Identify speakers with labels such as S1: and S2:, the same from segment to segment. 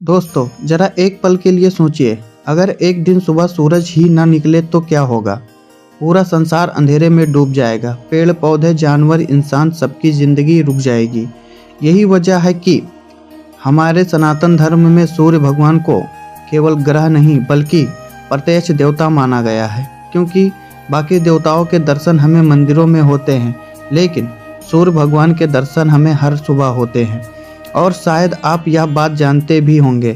S1: दोस्तों, जरा एक पल के लिए सोचिए, अगर एक दिन सुबह सूरज ही ना निकले तो क्या होगा। पूरा संसार अंधेरे में डूब जाएगा। पेड़ पौधे, जानवर, इंसान, सबकी जिंदगी रुक जाएगी। यही वजह है कि हमारे सनातन धर्म में सूर्य भगवान को केवल ग्रह नहीं बल्कि प्रत्यक्ष देवता माना गया है। क्योंकि बाकी देवताओं के दर्शन हमें मंदिरों में होते हैं, लेकिन सूर्य भगवान के दर्शन हमें हर सुबह होते हैं। और शायद आप यह बात जानते भी होंगे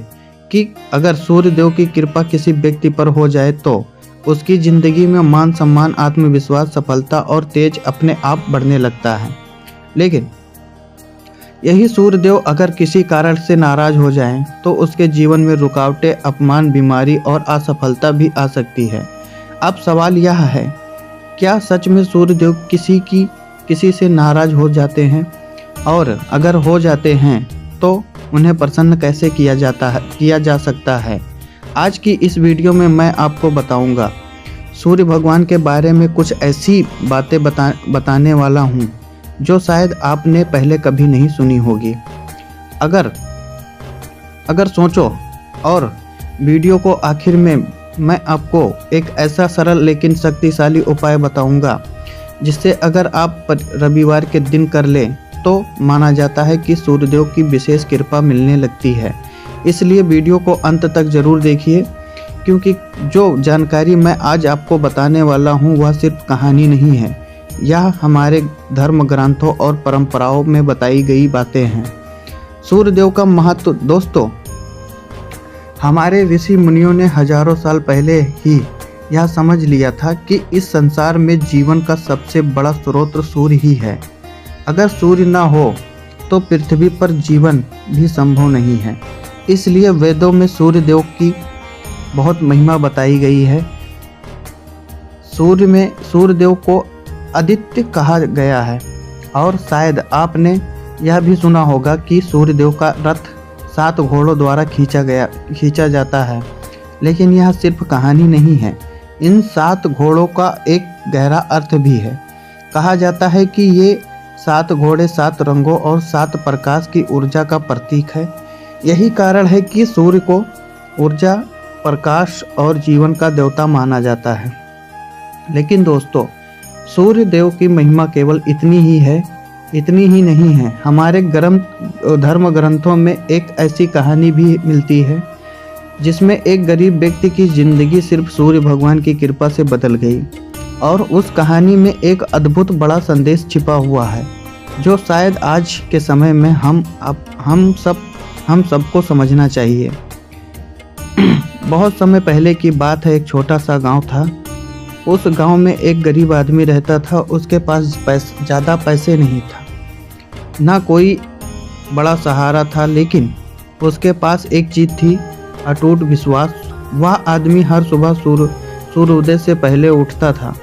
S1: कि अगर सूर्य देव की कृपा किसी व्यक्ति पर हो जाए तो उसकी जिंदगी में मान सम्मान, आत्मविश्वास, सफलता और तेज अपने आप बढ़ने लगता है। लेकिन यही सूर्य देव अगर किसी कारण से नाराज हो जाएं तो उसके जीवन में रुकावटें, अपमान, बीमारी और असफलता भी आ सकती है। अब सवाल यह है, क्या सच में सूर्य देव किसी से नाराज हो जाते हैं? और अगर हो जाते हैं तो उन्हें प्रसन्न कैसे किया जा सकता है? आज की इस वीडियो में मैं आपको बताऊंगा। सूर्य भगवान के बारे में कुछ ऐसी बातें बताने वाला हूं जो शायद आपने पहले कभी नहीं सुनी होगी। अगर सोचो, और वीडियो को आखिर में मैं आपको एक ऐसा सरल लेकिन शक्तिशाली उपाय बताऊंगा जिससे अगर आप रविवार के दिन कर लें तो माना जाता है कि सूर्यदेव की विशेष कृपा मिलने लगती है। इसलिए वीडियो को अंत तक जरूर देखिए, क्योंकि जो जानकारी मैं आज आपको बताने वाला हूँ वह सिर्फ कहानी नहीं है। यह हमारे धर्म ग्रंथों और परंपराओं में बताई गई बातें हैं। सूर्यदेव का महत्व दोस्तों, हमारे ऋषि मुनियों ने हजारों साल पहले ही यह समझ लिया था कि इस संसार में जीवन का सबसे बड़ा स्रोत सूर्य ही है। अगर सूर्य ना हो तो पृथ्वी पर जीवन भी संभव नहीं है। इसलिए वेदों में सूर्य देव की बहुत महिमा बताई गई है। सूर्य देव को आदित्य कहा गया है। और शायद आपने यह भी सुना होगा कि सूर्य देव का रथ 7 घोड़ों द्वारा खींचा जाता है। लेकिन यह सिर्फ कहानी नहीं है, इन 7 घोड़ों का एक गहरा अर्थ भी है। कहा जाता है कि ये 7 घोड़े 7 रंगों और 7 प्रकाश की ऊर्जा का प्रतीक है। यही कारण है कि सूर्य को ऊर्जा, प्रकाश और जीवन का देवता माना जाता है। लेकिन दोस्तों, सूर्य देव की महिमा केवल इतनी ही नहीं है। हमारे धर्म ग्रंथों में एक ऐसी कहानी भी मिलती है जिसमें एक गरीब व्यक्ति की जिंदगी सिर्फ सूर्य भगवान की कृपा से बदल गई। और उस कहानी में एक अद्भुत बड़ा संदेश छिपा हुआ है जो शायद आज के समय में हम सबको समझना चाहिए। बहुत समय पहले की बात है। एक छोटा सा गांव था। उस गांव में एक गरीब आदमी रहता था। उसके पास ज़्यादा पैसे नहीं था, ना कोई बड़ा सहारा था, लेकिन उसके पास एक चीज़ थी, अटूट विश्वास। वह आदमी हर सुबह सूर्योदय से पहले उठता था,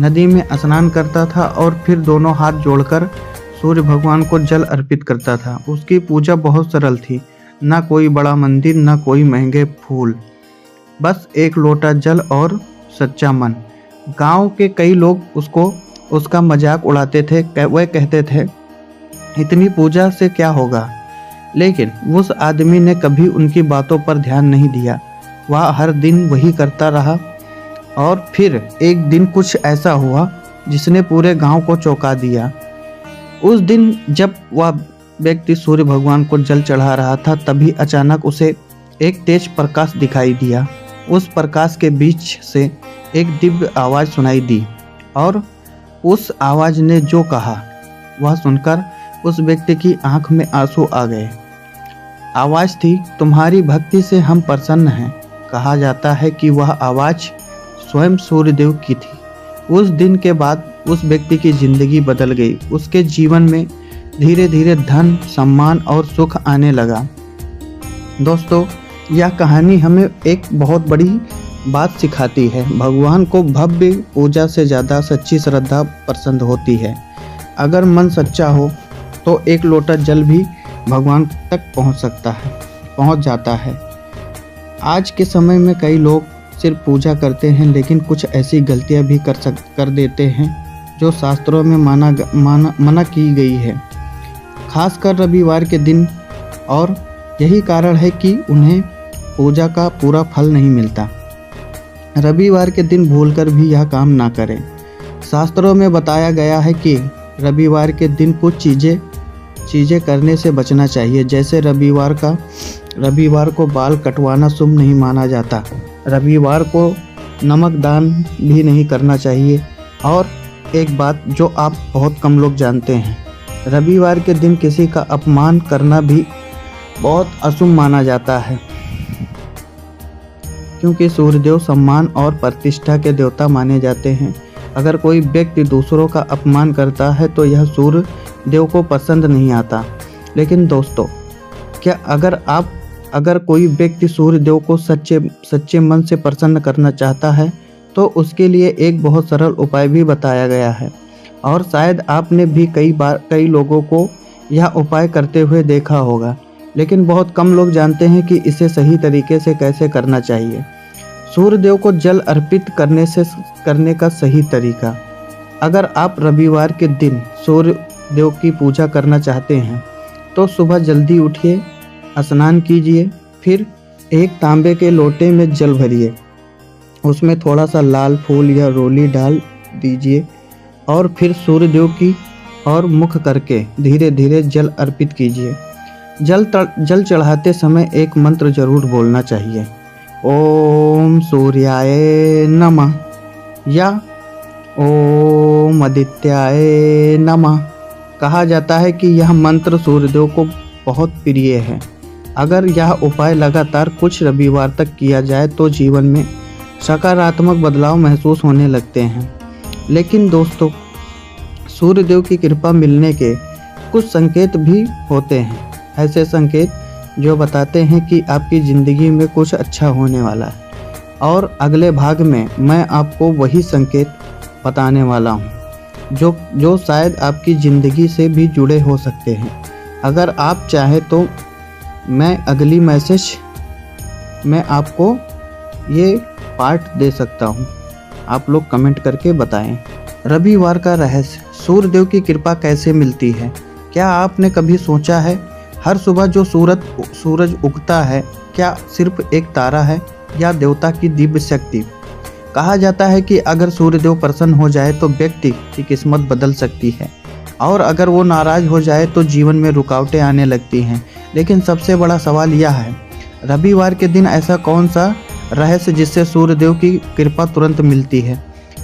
S1: नदी में स्नान करता था और फिर दोनों हाथ जोड़कर सूर्य भगवान को जल अर्पित करता था। उसकी पूजा बहुत सरल थी, ना कोई बड़ा मंदिर, ना कोई महंगे फूल, बस एक लोटा जल और सच्चा मन। गांव के कई लोग उसका मजाक उड़ाते थे। वह कहते थे, इतनी पूजा से क्या होगा? लेकिन उस आदमी ने कभी उनकी बातों पर ध्यान नहीं दिया। वह हर दिन वही करता रहा। और फिर एक दिन कुछ ऐसा हुआ जिसने पूरे गांव को चौंका दिया। उस दिन जब वह व्यक्ति सूर्य भगवान को जल चढ़ा रहा था, तभी अचानक उसे एक तेज प्रकाश दिखाई दिया। उस प्रकाश के बीच से एक दिव्य आवाज़ सुनाई दी, और उस आवाज़ ने जो कहा वह सुनकर उस व्यक्ति की आंख में आंसू आ गए। आवाज़ थी, तुम्हारी भक्ति से हम प्रसन्न हैं। कहा जाता है कि वह आवाज़ स्वयं सूर्यदेव की थी। उस दिन के बाद उस व्यक्ति की जिंदगी बदल गई। उसके जीवन में धीरे धीरे धन, सम्मान और सुख आने लगा। दोस्तों, यह कहानी हमें एक बहुत बड़ी बात सिखाती है। भगवान को भव्य पूजा से ज़्यादा सच्ची श्रद्धा पसंद होती है। अगर मन सच्चा हो तो एक लोटा जल भी भगवान तक पहुंच जाता है। आज के समय में कई लोग सिर्फ पूजा करते हैं, लेकिन कुछ ऐसी गलतियां भी कर देते हैं जो शास्त्रों में मना की गई है, खासकर रविवार के दिन। और यही कारण है कि उन्हें पूजा का पूरा फल नहीं मिलता। रविवार के दिन भूलकर भी यह काम ना करें। शास्त्रों में बताया गया है कि रविवार के दिन कुछ चीज़ें करने से बचना चाहिए। जैसे रविवार को बाल कटवाना शुभ नहीं माना जाता। रविवार को नमक दान भी नहीं करना चाहिए। और एक बात जो आप बहुत कम लोग जानते हैं, रविवार के दिन किसी का अपमान करना भी बहुत अशुभ माना जाता है, क्योंकि सूर्यदेव सम्मान और प्रतिष्ठा के देवता माने जाते हैं। अगर कोई व्यक्ति दूसरों का अपमान करता है तो यह सूर्य देव को पसंद नहीं आता। लेकिन दोस्तों, क्या अगर कोई व्यक्ति सूर्य देव को सच्चे मन से प्रसन्न करना चाहता है तो उसके लिए एक बहुत सरल उपाय भी बताया गया है, और शायद आपने भी कई लोगों को यह उपाय करते हुए देखा होगा, लेकिन बहुत कम लोग जानते हैं कि इसे सही तरीके से कैसे करना चाहिए। सूर्य देव को जल अर्पित करने का सही तरीका। अगर आप रविवार के दिन सूर्य देव की पूजा करना चाहते हैं तो सुबह जल्दी उठिए, स्नान कीजिए, फिर एक तांबे के लोटे में जल भरिए, उसमें थोड़ा सा लाल फूल या रोली डाल दीजिए और फिर सूर्य देव की ओर मुख करके धीरे धीरे जल अर्पित कीजिए। जल चढ़ाते समय एक मंत्र जरूर बोलना चाहिए, ओम सूर्याय नमः या ओम आदित्याय नमः। कहा जाता है कि यह मंत्र सूर्यदेव को बहुत प्रिय है। अगर यह उपाय लगातार कुछ रविवार तक किया जाए तो जीवन में सकारात्मक बदलाव महसूस होने लगते हैं। लेकिन दोस्तों, सूर्यदेव की कृपा मिलने के कुछ संकेत भी होते हैं, ऐसे संकेत जो बताते हैं कि आपकी ज़िंदगी में कुछ अच्छा होने वाला है। और अगले भाग में मैं आपको वही संकेत बताने वाला हूँ जो शायद आपकी ज़िंदगी से भी जुड़े हो सकते हैं। अगर आप चाहें तो मैं अगली मैसेज में आपको ये पार्ट दे सकता हूँ, आप लोग कमेंट करके बताएं। रविवार का रहस्य, सूर्यदेव की कृपा कैसे मिलती है? क्या आपने कभी सोचा है हर सुबह जो सूरज उगता है क्या सिर्फ एक तारा है या देवता की दिव्य शक्ति? कहा जाता है कि अगर सूर्यदेव प्रसन्न हो जाए तो व्यक्ति की किस्मत बदल सकती है, और अगर वो नाराज हो जाए तो जीवन में रुकावटें आने लगती हैं। लेकिन सबसे बड़ा सवाल यह है, रविवार के दिन ऐसा कौन सा रहस्य जिससे सूर्यदेव की कृपा तुरंत मिलती है?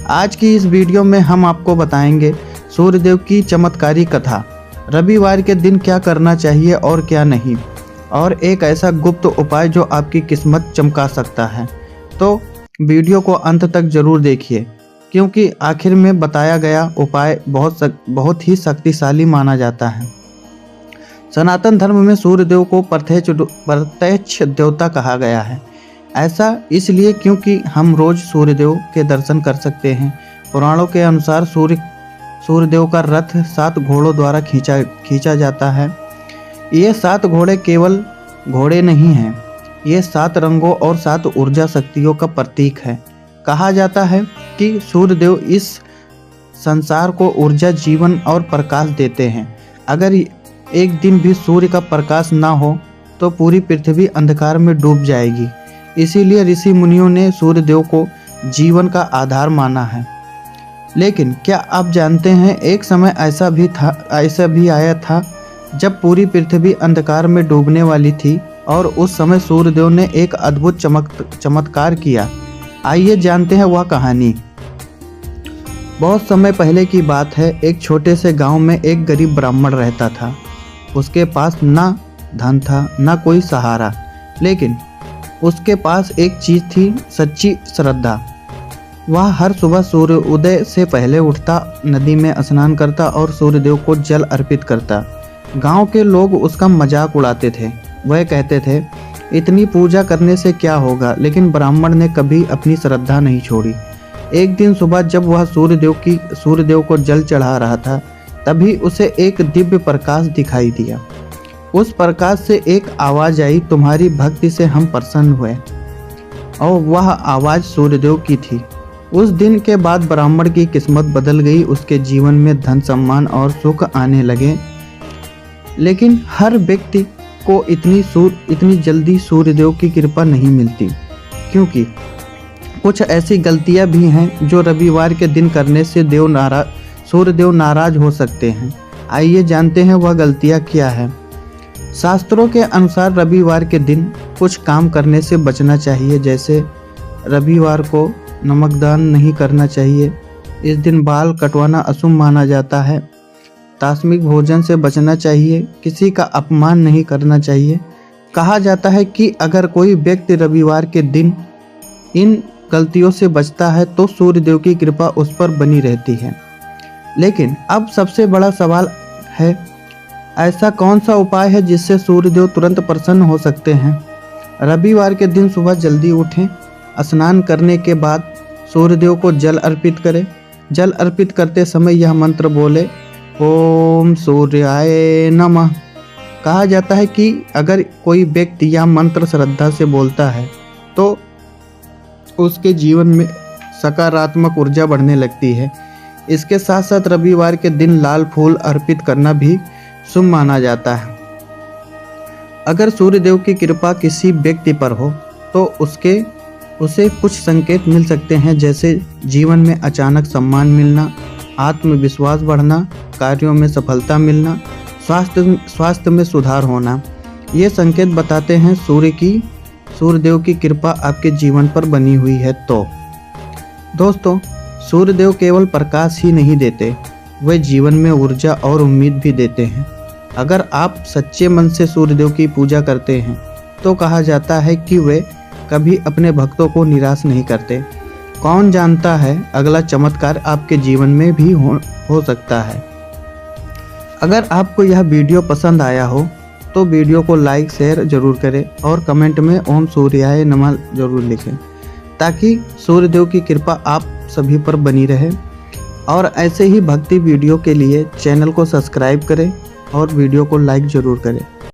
S1: आज की इस वीडियो में हम आपको बताएंगे सूर्यदेव की चमत्कारी कथा, रविवार के दिन क्या करना चाहिए और क्या नहीं, और एक ऐसा गुप्त उपाय जो आपकी किस्मत चमका सकता है। तो वीडियो को अंत तक जरूर देखिए, क्योंकि आखिर में बताया गया उपाय बहुत ही शक्तिशाली माना जाता है। सनातन धर्म में सूर्यदेव को प्रत्यक्ष देवता कहा गया है। ऐसा इसलिए क्योंकि हम रोज सूर्यदेव के दर्शन कर सकते हैं। पुराणों के अनुसार सूर्यदेव का रथ 7 घोड़ों द्वारा खींचा जाता है। ये 7 घोड़े केवल घोड़े नहीं हैं, ये 7 रंगों और 7 ऊर्जा शक्तियों का प्रतीक है। कहा जाता है कि सूर्यदेव इस संसार को ऊर्जा, जीवन और प्रकाश देते हैं। अगर एक दिन भी सूर्य का प्रकाश ना हो तो पूरी पृथ्वी अंधकार में डूब जाएगी। इसीलिए ऋषि मुनियों ने सूर्यदेव को जीवन का आधार माना है। लेकिन क्या आप जानते हैं, एक समय ऐसा भी आया था जब पूरी पृथ्वी अंधकार में डूबने वाली थी, और उस समय सूर्यदेव ने एक अद्भुत चमत्कार किया। आइए जानते हैं वह कहानी। बहुत समय पहले की बात है। एक छोटे से गांव में एक गरीब ब्राह्मण रहता था। उसके पास ना धन था, ना कोई सहारा, लेकिन उसके पास एक चीज थी, सच्ची श्रद्धा। वह हर सुबह सूर्य उदय से पहले उठता, नदी में स्नान करता और सूर्यदेव को जल अर्पित करता। गांव के लोग उसका मजाक उड़ाते थे। वह कहते थे, इतनी पूजा करने से क्या होगा? लेकिन ब्राह्मण ने कभी अपनी श्रद्धा नहीं छोड़ी। एक दिन सुबह जब वह सूर्यदेव को जल चढ़ा रहा था, तभी उसे एक दिव्य प्रकाश दिखाई दिया। उस प्रकाश से एक आवाज आई, तुम्हारी भक्ति से हम प्रसन्न हुए। और वह आवाज सूर्यदेव की थी। उस दिन के बाद ब्राह्मण की किस्मत बदल गई। उसके जीवन में धन, सम्मान और सुख आने लगे। लेकिन हर व्यक्ति को इतनी जल्दी सूर्यदेव की कृपा नहीं मिलती, क्योंकि कुछ ऐसी गलतियां भी हैं जो रविवार के दिन करने से सूर्यदेव नाराज हो सकते हैं। आइए जानते हैं वह गलतियां क्या है। शास्त्रों के अनुसार रविवार के दिन कुछ काम करने से बचना चाहिए, जैसे रविवार को नमकदान नहीं करना चाहिए। इस दिन बाल कटवाना अशुभ माना जाता है। तामसिक भोजन से बचना चाहिए। किसी का अपमान नहीं करना चाहिए। कहा जाता है कि अगर कोई व्यक्ति रविवार के दिन इन गलतियों से बचता है तो सूर्यदेव की कृपा उस पर बनी रहती है। लेकिन अब सबसे बड़ा सवाल है, ऐसा कौन सा उपाय है जिससे सूर्यदेव तुरंत प्रसन्न हो सकते हैं? रविवार के दिन सुबह जल्दी उठें। स्नान करने के बाद सूर्यदेव को जल अर्पित करें। जल अर्पित करते समय यह मंत्र बोले, ओम सूर्याय नमः। कहा जाता है कि अगर कोई व्यक्ति यह मंत्र श्रद्धा से बोलता है तो उसके जीवन में सकारात्मक ऊर्जा बढ़ने लगती है। इसके साथ साथ रविवार के दिन लाल फूल अर्पित करना भी शुभ माना जाता है। अगर सूर्यदेव की कृपा किसी व्यक्ति पर हो तो उसे कुछ संकेत मिल सकते हैं, जैसे जीवन में अचानक सम्मान मिलना, आत्मविश्वास बढ़ना, कार्यों में सफलता मिलना, स्वास्थ्य में सुधार होना। ये संकेत बताते हैं सूर्यदेव की कृपा आपके जीवन पर बनी हुई है। तो दोस्तों, सूर्यदेव केवल प्रकाश ही नहीं देते, वे जीवन में ऊर्जा और उम्मीद भी देते हैं। अगर आप सच्चे मन से सूर्यदेव की पूजा करते हैं तो कहा जाता है कि वे कभी अपने भक्तों को निराश नहीं करते। कौन जानता है, अगला चमत्कार आपके जीवन में भी हो सकता है। अगर आपको यह वीडियो पसंद आया हो तो वीडियो को लाइक शेयर जरूर करें और कमेंट में ओम सूर्याय नमः जरूर लिखें, ताकि सूर्यदेव की कृपा आप सभी पर बनी रहे। और ऐसे ही भक्ति वीडियो के लिए चैनल को सब्सक्राइब करें और वीडियो को लाइक जरूर करें।